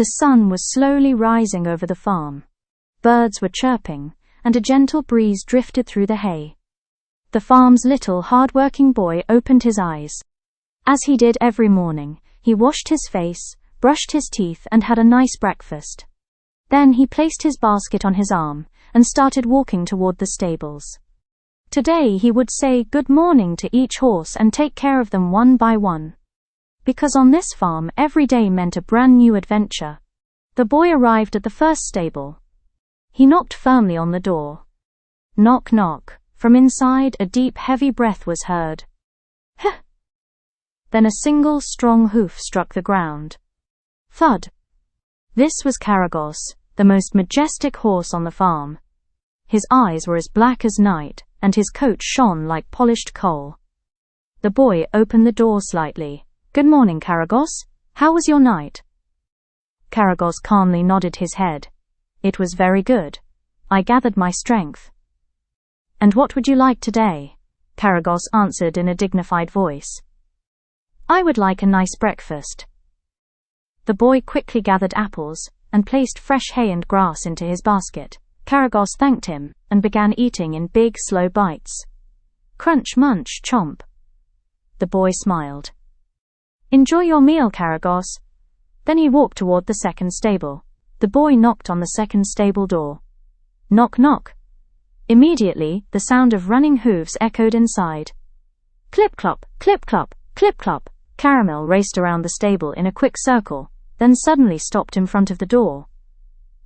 The sun was slowly rising over the farm. Birds were chirping, and a gentle breeze drifted through the hay. The farm's little, hard-working boy opened his eyes. As he did every morning, he washed his face, brushed his teeth, and had a nice breakfast. Then he placed his basket on his arm and started walking toward the stables. Today he would say good morning to each horse and take care of them one by one. Because on this farm every day meant a brand new adventure. The boy arrived at the first stable. He knocked firmly on the door. Knock, knock. From inside, a deep, heavy breath was heard. Huh! Then a single, strong hoof struck the ground. Thud! This was Karagos, the most majestic horse on the farm. His eyes were as black as night, and his coat shone like polished coal. The boy opened the door slightly. Good morning, Karagos. How was your night? Karagos calmly nodded his head. It was very good. I gathered my strength. And what would you like today? Karagos answered in a dignified voice. I would like a nice breakfast. The boy quickly gathered apples and placed fresh hay and grass into his basket. Karagos thanked him and began eating in big, slow bites. Crunch, munch, chomp. The boy smiled. Enjoy your meal, Karagos. Then he walked toward the second stable. The boy knocked on the second stable door. Knock, knock. Immediately, the sound of running hooves echoed inside. Clip-clop, clip-clop, clip-clop. Caramel raced around the stable in a quick circle, then suddenly stopped in front of the door.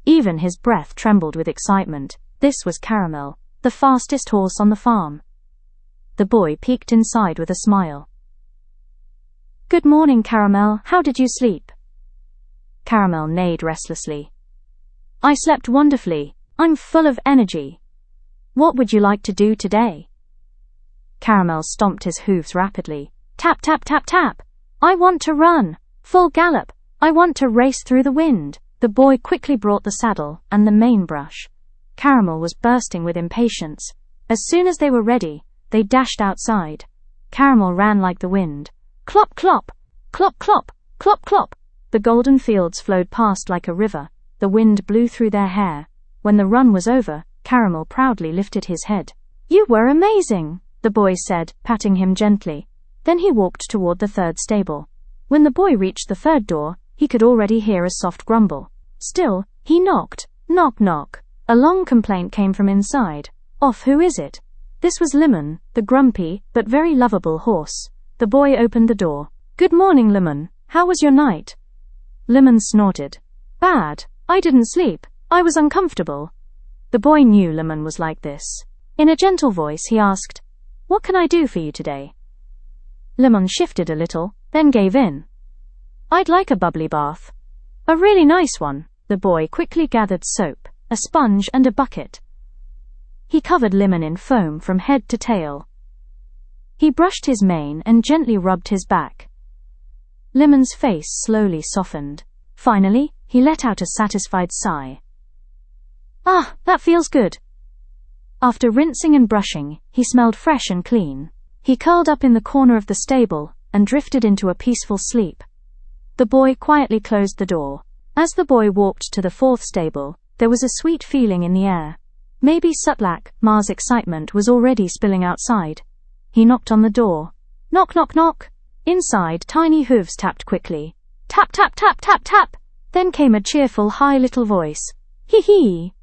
Even his breath trembled with excitement. This was Caramel, the fastest horse on the farm. The boy peeked inside with a smile. Good morning, Caramel. How did you sleep? Caramel neighed restlessly. I slept wonderfully. I'm full of energy. What would you like to do today? Caramel stomped his hooves rapidly. Tap, tap, tap, tap. I want to run. Full gallop. I want to race through the wind. The boy quickly brought the saddle and the mane brush. Caramel was bursting with impatience. As soon as they were ready, they dashed outside. Caramel ran like the wind. Clop, clop, clop, clop, clop, clop. The golden fields flowed past like a river. The wind blew through their hair. When the run was over, Caramel proudly lifted his head. You were amazing, the boy said, patting him gently. Then he walked toward the third stable. When the boy reached the third door, he could already hear a soft grumble. Still, he knocked. Knock, knock. A long complaint came from inside. Off, who is it? This was Lemon, the grumpy, but very lovable horse. The boy opened the door. Good morning, Lemon. How was your night? Lemon snorted. Bad. I didn't sleep. I was uncomfortable. The boy knew Lemon was like this. In a gentle voice, he asked, What can I do for you today? Lemon shifted a little, then gave in. I'd like a bubbly bath. A really nice one. The boy quickly gathered soap, a sponge, and a bucket. He covered Lemon in foam from head to tail. He brushed his mane and gently rubbed his back. Lemon's face slowly softened. Finally, he let out a satisfied sigh. Ah, that feels good. After rinsing and brushing, he smelled fresh and clean. He curled up in the corner of the stable and drifted into a peaceful sleep. The boy quietly closed the door. As the boy walked to the fourth stable, there was a sweet feeling in the air. Maybe Sutlak, Ma's excitement, was already spilling outside. He knocked on the door. Knock, knock, knock. Inside, tiny hooves tapped quickly. Tap, tap, tap, tap, tap. Then came a cheerful, high little voice. Hee hee.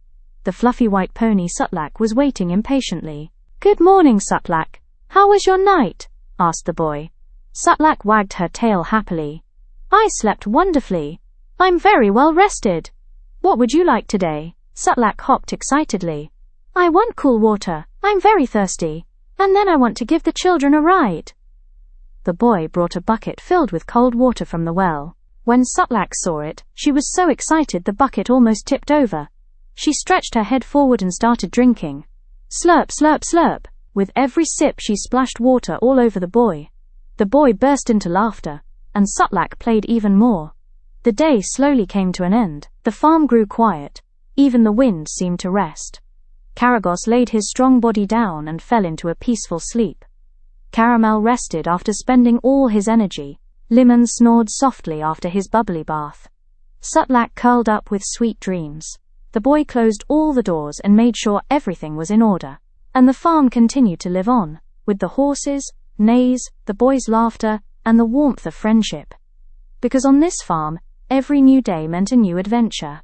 The fluffy white pony Sutlak was waiting impatiently. Good morning, Sutlak. How was your night? Asked the boy. Sutlak wagged her tail happily. I slept wonderfully. I'm very well rested. What would you like today? Sutlak hopped excitedly. I want cool water. I'm very thirsty. And then I want to give the children a ride. The boy brought a bucket filled with cold water from the well. When Sutlak saw it, she was so excited the bucket almost tipped over. She stretched her head forward and started drinking. Slurp, slurp, slurp. With every sip she splashed water all over the boy. The boy burst into laughter, and Sutlak played even more. The day slowly came to an end. The farm grew quiet. Even the wind seemed to rest. Karagos laid his strong body down and fell into a peaceful sleep. Caramel rested after spending all his energy. Lemon snored softly after his bubbly bath. Sutlak curled up with sweet dreams. The boy closed all the doors and made sure everything was in order. And the farm continued to live on, with the horses, neighs, the boys' laughter, and the warmth of friendship. Because on this farm, every new day meant a new adventure.